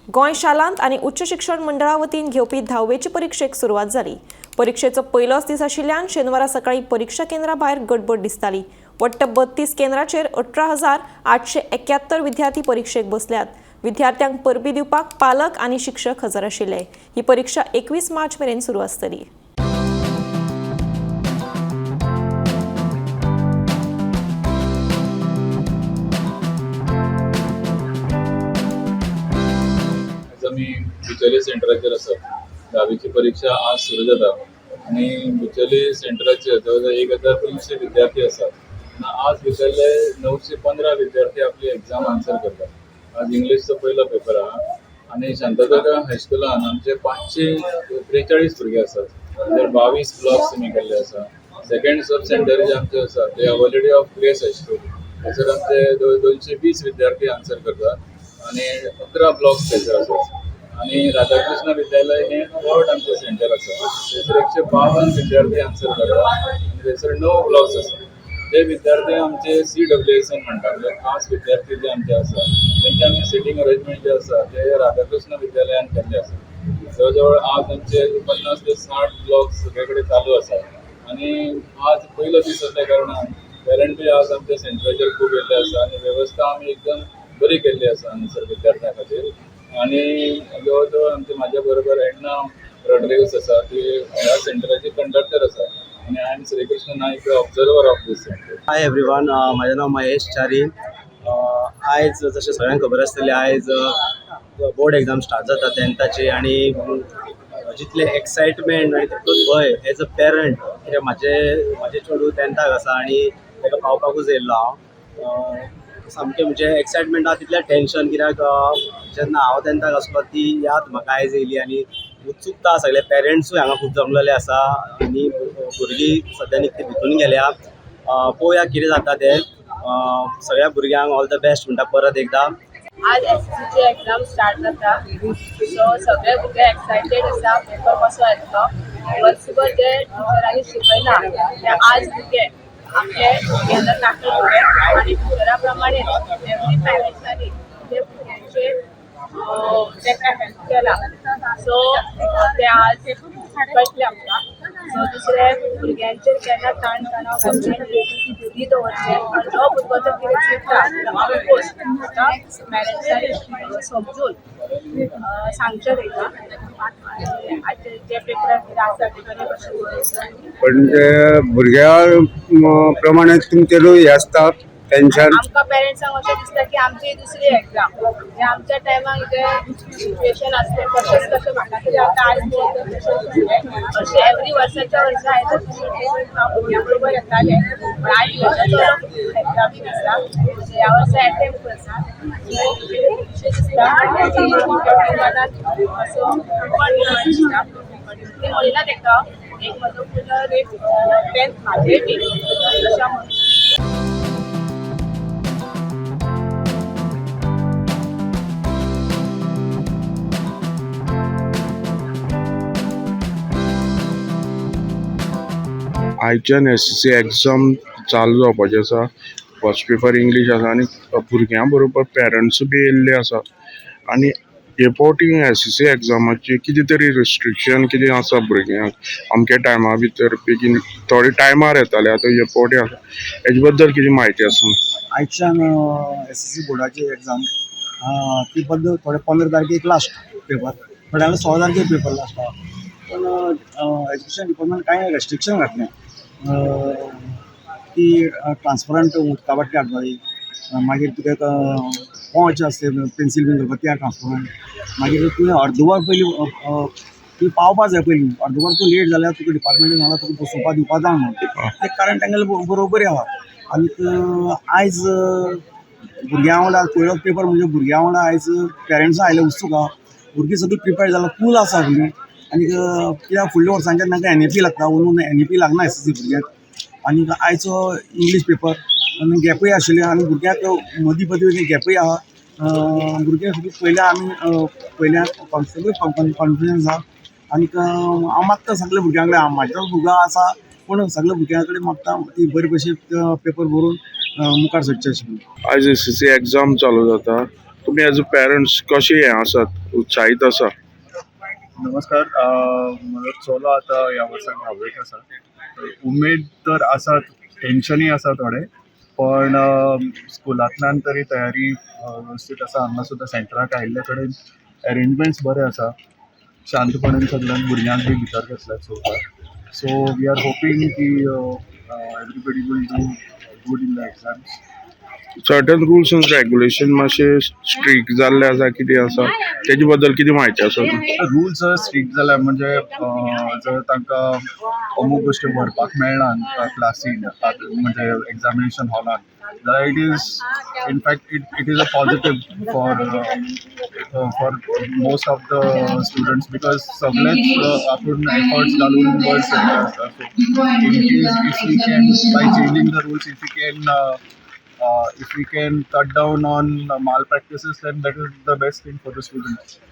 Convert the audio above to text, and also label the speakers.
Speaker 1: गोंय शालांत आनी उच्च शिक्षण मंडळा वतीन घेवपी 10वी परीक्षेक सुरवात जाली। परीक्षेचो पयलोच दीस आशिल्ल्यान शेनवारा सकाळी परीक्षा केंद्रा भायर गडबड दिसताली। वट्ट 32 केंद्राचेर 18,871 विद्यार्थी परीक्षेक बसल्यात। विद्यार्थ्यांक परबी दिवपाक पालक आनी शिक्षक हजर आशिल्ले। ही परीक्षा 21 मार्च मेरेन सुरू आसतली।
Speaker 2: आम्ही बिचोली सेंटराचेर आसा। 10वीची परीक्षा आज सुरू जाता आणि बिचोली सेंटराचेर जवळजवळ 1300 विद्यार्थी आसात। आज भितरले 915 विद्यार्थी आपली एग्जाम आन्सर करतात। आज इंग्लिशचो पयलो पेपर आहा आणि शांतदुर्गा हायस्कुलान आमचे 543 भुरगे आसात। तर 22 ब्लॉक्स आमी केल्ले आसा। सेकंड सब सेंटर जे आमचे आसा ते हॉलिडे ऑफ ग्रेस हायस्कूल, थंयसर आमचे 220 विद्यार्थी आन्सर करतात आणि 11 ब्लॉक्स थंयसर आसात। आणि राधाकृष्ण विद्यालय हे थर्ड आमचे सेंटर आसा। थंयसर 152 विद्यार्थी आन्सर करतात आणि थंयसर 9 ब्लॉक्स आसा। ते विद्यार्थी आमचे CWSN म्हणटा, म्हणजे खास विद्यार्थी जे आमचे आसा तेंचे आमी सिटींग अरेंजमेंट जे आसा ते राधाकृष्ण विद्यालयान केल्ले आसा। जवळजवळ आज आमचे 50 ते 60 ब्लॉक्स सगळे कडेन चालू आसा आणि आज पयलो दीस असल्या कारणान पेरंटूय आज आमच्या सेंटराचेर खूब येयल्ले आसा आणि वेवस्था आमी एकदम बरी केल्ली आसा हांगासर विद्यार्थ्यां खातीर। आणि जवळजवळ आमचे म्हाज्या बरोबर एडना रॉड्रिगस आसा, ती ह्या सेंटराची कंडक्टर आसा आणि I am Shrikrishna Naik, observer of this centre.
Speaker 3: Hi everyone, माझे नाव महेश च्यारी। आयज जशें सगळ्यांक खबर आसतली आयज बोर्ड एग्जाम स्टार्ट जाता 10थाची आणि जितले एक्सायटमेंट आणि तितलोच भंय एज अ पेरंट, कित्याक म्हाजे चेडूं 10थाक आसा आणि ताका पावपाकूच येयल्लो हांव। सामकें म्हणजे एक्सायटमेंट आहा तितलें टेन्शन, कित्याक जेन्ना हांव 10थाक आसलो ती याद म्हाका आयज येयली आणि उत्सुकता सगळे पेरंट्सूय हांगा खूब जमलेले आसा आणि भुरगीं सद्या निकती भितून गेल्या। पळोवया कितें जाता तें। सगळ्या भुरग्यांक ऑल द बेस्ट म्हणटा परत एकदां।
Speaker 4: आज SSCची एग्जाम स्टार्ट जाता, सो सगळे भुरगे एक्सायटेड आसा पेपर कसो येतलो। वर्सभर जे टिचरांनी शिकयला ते आज भुरगे आपले केंद्र दाखयतले आणि टिचरा प्रमाणे एवरी पॅरेंट्सांनी ते भुरग्यांचे ताका हेल्प केला, सो ते आज कळटले आमकां। सो दुसरे भुरग्यांचेर केन्ना ताण तणाव घालचे भुरगीं दवरचे आनी जो भुरगो जर कितें चिंतता ऑफकोर्स ताका पॅरंट्सांनी समजून सांगचें ताका आनी जे पेपरान कितें आसा ते बरे भशेन।
Speaker 5: पण ते भुरग्या प्रमाणे तुमचेरूय हे आसता टेन्शन।
Speaker 4: आमकां पेरंट्सांक अशें दिसता की आमची दुसरी एग्जाम, म्हणजे आमच्या टायमार जे सिच्युएशन आसलें तशेंच कशें म्हाका तरी आतां आयज अशें एवरी वर्साच्या वर्सा हांवें भुरग्यां बरोबर येतालें, पण आयज वर्साचो एग्जामीक आसा, ह्या वर्सा एटेम्प्ट आसा, अशें दिसता मनांत असो कॉन्फिडन्स दिसता। ती म्हणला ताका एक म्हजो पुलो रेट 10th म्हाजे बी तशें म्हणून।
Speaker 5: आयच्यान SSC एग्जाम चालू जावपाची आसा। फर्स्ट पेपर इंग्लीश आसा आणि भुरग्यां बरोबर पेरंट्स बी येयल्ले आसा आणि हे फावटी SSC एग्जामाची कितें तरी रिस्ट्रिक्शन कितें आसा भुरग्यांक? अमके टायमा भितर बेगीन थोडे टायमार येताले, आतां हे फावटी आसा, हेजे बद्दल कितें म्हायती आसा?
Speaker 3: आयच्यान SSC बोर्डाची एग्जाम ती बद्दल थोडे 15 तारखेक लास्ट पेपर, थोड्या 16 तारखेक पेपर लास्ट आहा। पण एज्युकेशन डिपार्टमेंट कांय रेस्ट्रिक्शन घातलें की ट्रान्सपरंट उदका बाटली हाडपाची, मागीर तुका पॉच आसता पेन्सील बीन करपाक त्या ट्रान्सपरंट, मागीर तुवें अर्दवर पयलीं तुवें पावपा जाय, पयलीं अर्दवर तूं लेट जाल्यार तुका डिपार्टमेंटान सांगलां तुका बसोवपा दिवपा जाय म्हणून, ते कारण तांगेले बरोबरी आहा। आनी आयज भुरग्यां वांगडा पयलोच पेपर म्हणजे भुरग्यां वांगडा आयज पेरंट्स आयले उत्सूक आहा। भुरगीं सगळीं प्रिपेर्ड जालां, कूल आसा भुरगीं, आनी कित्याक फुडल्या वर्सांच्यान तांकां NAP लागता, उरून NAP लागना SSC भुरग्यांक। आनी आयचो इंग्लीश पेपर आनी गॅपूय आशिल्लें आनी भुरग्यांक मदीं मदीं गॅपूय आहा। भुरगे पयल्या आमी पयल्या सगळें कॉन्फिडन्स आहा आनी हांव मागता सगळ्या भुरग्यां कडेन, म्हाजो भुरगो आसा पूण सगळ्या भुरग्यां कडेन मागता ती बरे भशेन पेपर बरोवन मुखार सरचें अशें।
Speaker 5: आज SSC एग्जाम चालू जाता तुमी एज अ पेरंट्स कशें हें आसात उत्साहीत आसा?
Speaker 6: नमस्कार म्हजो चलो आतां ह्या वर्साक 10वेक आसा. उमेद तर आसात, टेन्शनूय आसा थोडें, पण स्कुलांतल्यान तरी तयारी वेवस्थीत आसा. हांगा सुद्दां सेंटराक आयिल्ले कडेन अरेंजमेंट्स बरे आसा. शांतपणान सगळ्यांक भुरग्यांक बी भितर घेतल्यात चोवपाक. सो वी आर होपिंग की everybody will do good in the exams.
Speaker 5: Certain rules and regulation मातशे स्ट्रिक्ट जाल्ले आसा कितें आसा तेजे बद्दल कितें म्हायती आसा?
Speaker 6: रूल्स स्ट्रिक्ट जाल्यार म्हणजे जर तांकां अमूक गोश्टी व्हरपाक मेळना क्लासीन म्हणजे एग्जामिनेशन हॉलान, जाल्यार it is in fact it is a positive for most of the students because सगळेच आपूण एफर्ट्स घालून वर सरले आसता. So in case if we can by changing the rules if we can cut down on malpractices, then that is the best thing for the students.